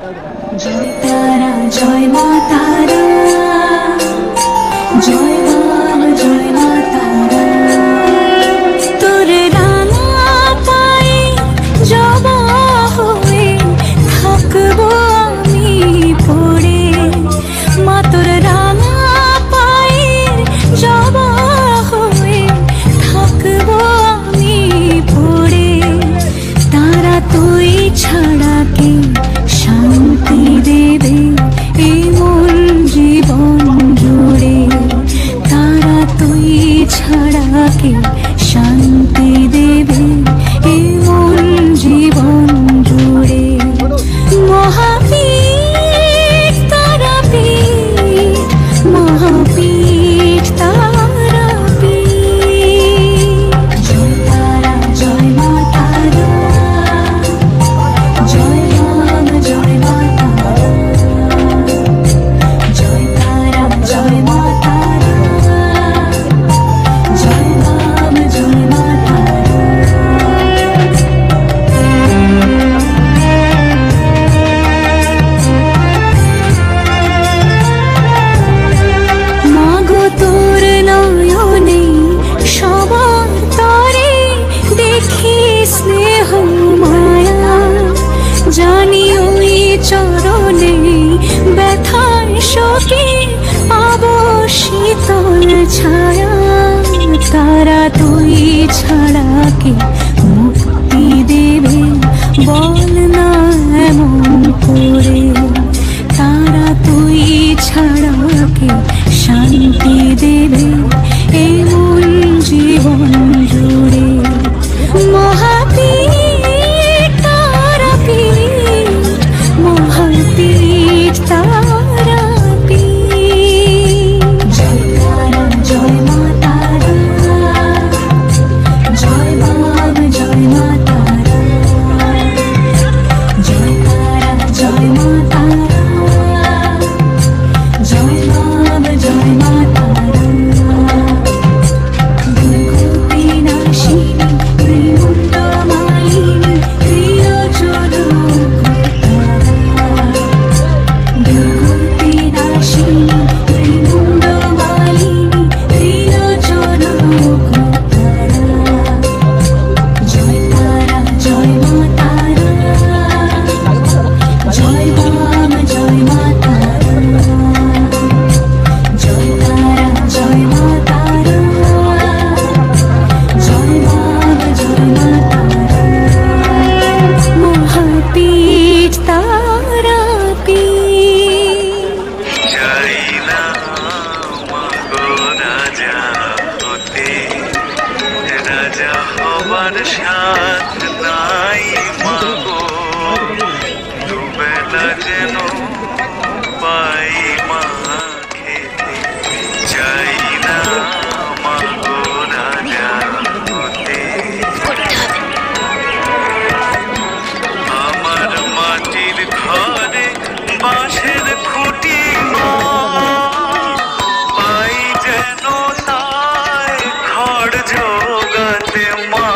জয় তারা জয় মা তারা, জয় মা জয় মা তারা। তোর রাঙা পায়ে জবা হয়ে থাকবো আমি পড়ে, মা তোর রাঙা পায়ে জবা হয়ে থাকবো আমি পড়ে। তারা তুই ছাড়া কে শান্তি দেবে এই মন জীবন জুড়ে, তারা তুই ছাড়া কে শান্তি দেবে এই মন জীবন জুড়ে। মহাপীঠ তারাপীঠ, মহাপীঠ তারাপীঠ। জয় তারা জয় মা তারা, জয় রাম জয় মা তারা, জয় তারা জয় মা তারা, জয় রাম জয় মা তারা। মাগো তোর নয়নে সবার তরে দেখি স্নেহ মায়া, জানি ওই চরণে ব্যথার শোকে পাবো শীতল ছায়া। তারা তুই ছাড়া কে মুক্তি দেবে বল না এমন করে, তারা তুই ছাড়া কে শান্তি দেবে এই মন জীবন জুড়ে। মহাপীঠ তারাপীঠ, মহাপীঠ তারাপীঠ। জয় তারা জয় মা তারা, জয় রাম জয় মা তারা, জয় তারা জয় মা তারা, জয় রাম জয় মা তারা। দুর্গতিনাশিনী ত্রিমুণ্ডমালিনী ত্রিলোচনমুখতারা, দুর্গতিনাশিনী ত্রিমুণ্ডমালিনী ত্রিলোচনমুখতারা। জয় তারা জয় মা তারা, জয় রাম জয় মা তারা, জয় তারা জয় মা তারা, জয় রাম জয় মা তারা। মহাপীঠ তারাপীঠ। চাই না মাগো রাজা হতে, রাজা হবার সাথ নাই মাগো, দুবেলা যেন পাই মা খেতে। চাই না মাগো রাজা হতে, আমার মাটির ঘরে বাঁশের খুঁটি মা, পাই যেন তাই খড় জোগাতে মা।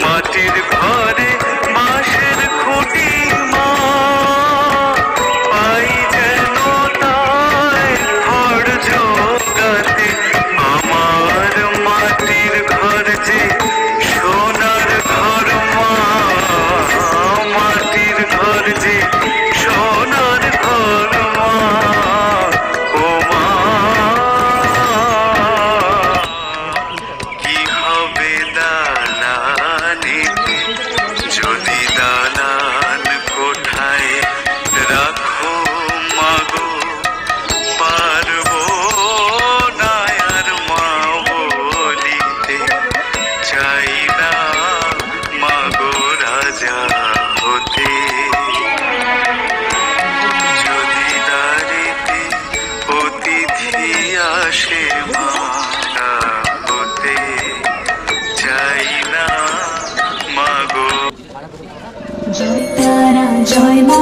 মাটির ঘরে বাঁশের খুঁটি মা, পাই যেন তাই খড় জোগাতে। আমার মাটির ঘর যে সোনার ঘর মা, মাটির ঘর যে সোনার ঘর মা, ও মা। কি হবে দালানিতে যদি দালান কোঠায় রাখো মাগো, পারবো না আর মা বলিতে। চাই না মাগো রাজা হতে, যদি দারিতে অতিথি আসে মা হতে। চাই না মাগো। জয় তারা জয় মা